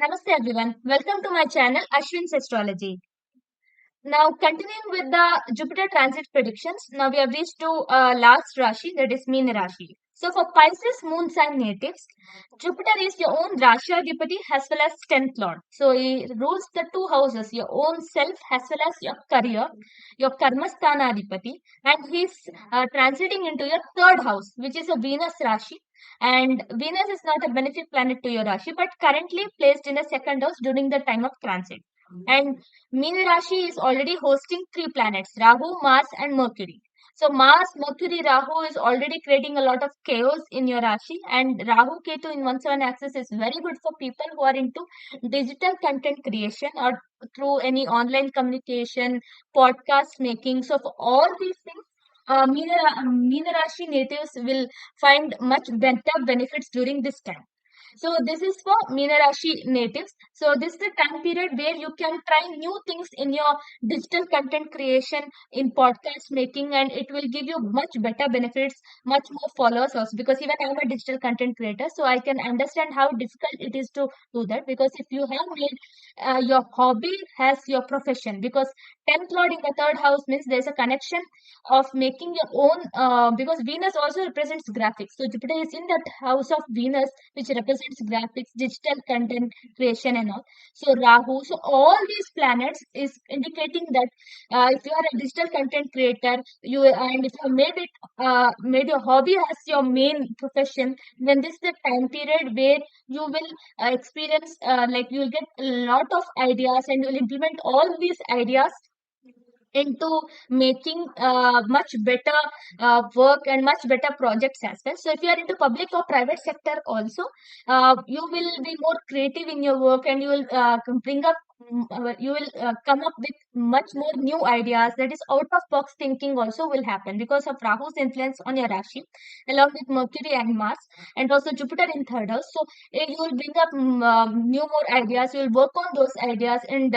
Namaste everyone. Welcome to my channel Ashwin's Astrology. Now continuing with the Jupiter transit predictions. Now we have reached to last Rashi, that is Meena Rashi. So for Pisces moon sign natives, Jupiter is your own Rashi Adhipati as well as 10th lord. So he rules the two houses, your own self as well as your career, your Karmasthana Adhipati, and he's transiting into your third house, which is a Venus Rashi. And Venus is not a benefic planet to your Rashi, but currently placed in the second house during the time of transit. And Meena Rashi is already hosting three planets, Rahu, Mars, and Mercury. So Mars, Mercury, Rahu is already creating a lot of chaos in your Rashi, and Rahu Ketu in 1/7 axis is very good for people who are into digital content creation or through any online communication, podcast making. So for all these things, Meena Rashi natives will find much better benefits during this time. So this is for Meena Rashi natives. So this is the time period where you can try new things in your digital content creation, in podcast making, and it will give you much better benefits, much more followers also. Because even I'm a digital content creator, so I can understand how difficult it is to do that. Because if you have made your hobby as your profession, because 10th lord in the third house means there's a connection of making your own. Because Venus also represents graphics, so Jupiter is in that house of Venus, which represents graphics, digital content creation, and all. So Rahu, so all these planets is indicating that if you are a digital content creator, you and if you made your hobby as your main profession, then this is the time period where you will experience like you will get a lot of ideas and you will implement all these ideas into making much better work and much better projects as well. So if you are into public or private sector also, you will be more creative in your work and you will bring up you will come up with much more new ideas, that is out of box thinking also will happen because of Rahu's influence on your Rashi along with Mercury and Mars, and also Jupiter in third house. So you will bring up new more ideas, you will work on those ideas, and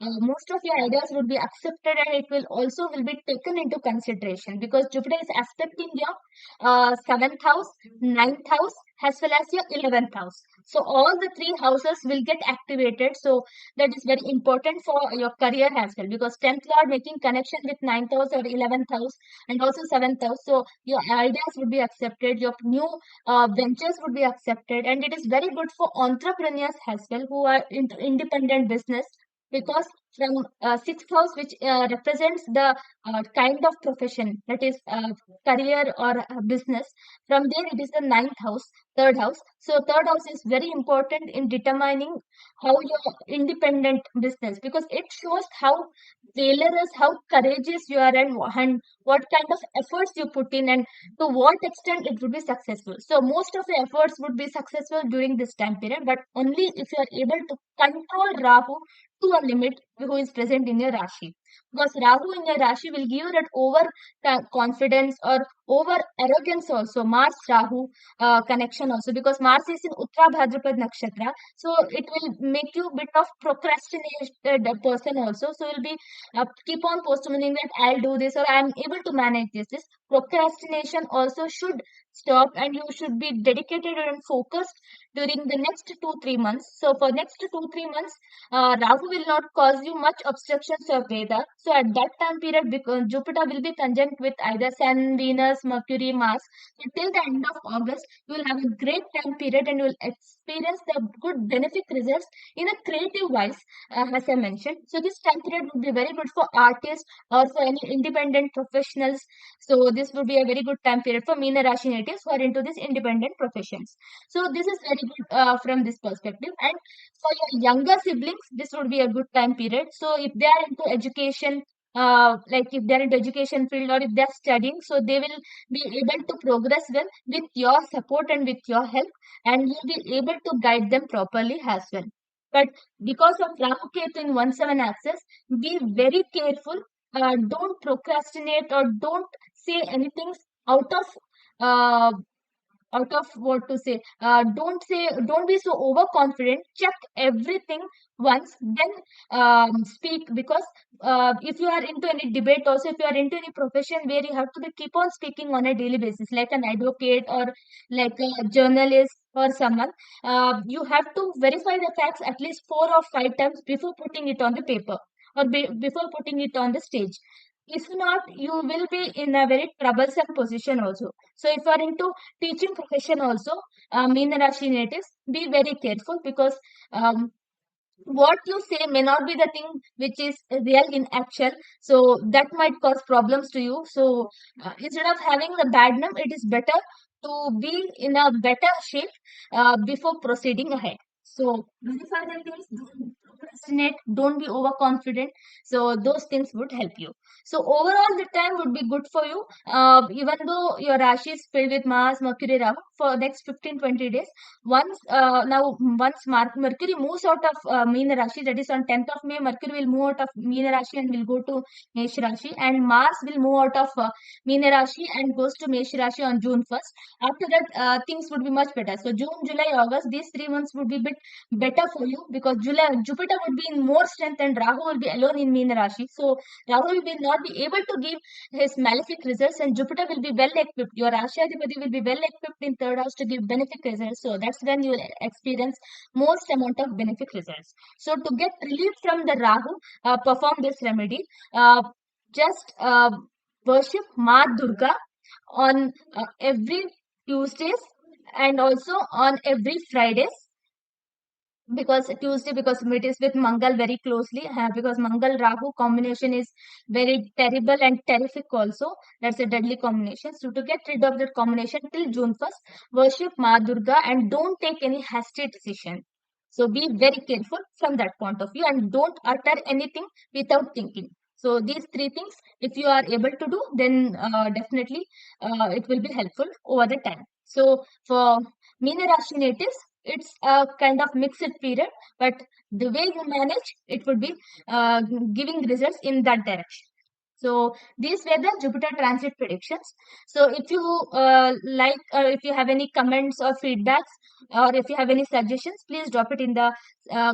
most of your ideas would be accepted and it will also will be taken into consideration because Jupiter is aspecting your seventh house, ninth house, as well as your 11th house. So all the three houses will get activated. So that is very important for your career as well because 10th lord making connection with ninth house or 11th house and also 7th house. So your ideas would be accepted, your new ventures would be accepted, and it is very good for entrepreneurs as well who are into independent business because from sixth house, which represents the kind of profession, that is career or business, from there it is the ninth house, third house. So third house is very important in determining how your independent business, because it shows how valorous, how courageous you are, and what kind of efforts you put in, and to what extent it would be successful. So most of the efforts would be successful during this time period, but only if you are able to control Rahu to a limit who is present in your Rashi. Because Rahu in your Rashi will give you that over confidence or over arrogance also. Mars Rahu connection also, because Mars is in Uttara Bhadrapad Nakshatra. So it will make you bit of procrastinated person also. So you'll be keep on postponing that I'll do this or I'm able to manage this. This procrastination also should stop and you should be dedicated and focused during the next 2-3 months. So for next 2-3 months, Rahu will not cause you much obstructions of Veda. So at that time period, because Jupiter will be conjunct with either Sun, Venus, Mercury, Mars. So till the end of August, you will have a great time period and you will experience the good benefit results in a creative wise, as I mentioned. So this time period would be very good for artists or for any independent professionals. So this would be a very good time period for Meena Rashi natives who are into these independent professions. So this is very good from this perspective. And for your younger siblings, this would be a good time period. So if they are into education, like if they're into education field or if they're studying, so they will be able to progress well with your support and with your help, and you'll be able to guide them properly as well. But because of Rahu Ketu in 1/7 axis, be very careful. Don't procrastinate or don't say anything out of uh, out of what to say. Don't be so overconfident. Check everything once, then speak, because if you are into any debate, also if you are into any profession where you have to be keep on speaking on a daily basis, like an advocate or like a journalist or someone, you have to verify the facts at least 4 or 5 times before putting it on the paper, or before putting it on the stage. If not, you will be in a very troublesome position also. So if you are into teaching profession also, Meena Rashi natives, be very careful, because what you say may not be the thing which is real in action, so that might cause problems to you. So instead of having the bad name, it is better to be in a better shape before proceeding ahead. So verify the things, don't procrastinate, don't be overconfident. So those things would help you. So overall the time would be good for you, even though your rashi is filled with Mars, Mercury, Rahu for next 15-20 days. Once Mercury moves out of Meena Rashi, that is on 10th of May, Mercury will move out of Meena Rashi and will go to Mesh Rashi, and Mars will move out of Meena Rashi and goes to Mesh Rashi on June 1st. After that, things would be much better. So June, July, August, these 3 months would be bit better for you, because Jupiter would be in more strength and Rahu will be alone in Meena Rashi. So Rahu will not be able to give his malefic results, and Jupiter will be well equipped. Your Rashadipati will be well equipped in third house to give benefic results. So that's when you will experience most amount of benefic results. So to get relief from the Rahu, perform this remedy. Just worship Ma Durga on every Tuesdays, and also on every Fridays, because Tuesday, because it is with Mangal very closely, because Mangal Rahu combination is very terrible and terrific also. That's a deadly combination. So to get rid of that combination till June 1st, worship Ma Durga and don't take any hasty decision. So be very careful from that point of view, and don't utter anything without thinking. So these 3 things, if you are able to do, then definitely it will be helpful over the time. So for Meena Rashi natives, it's a kind of mixed period, but the way you manage, it would be giving results in that direction. So these were the Jupiter transit predictions. So if you if you have any comments or feedbacks, or if you have any suggestions, please drop it in the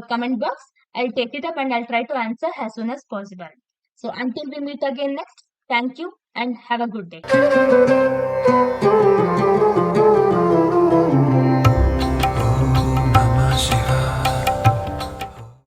comment box. I'll take it up and I'll try to answer as soon as possible. So until we meet again next, thank you and have a good day.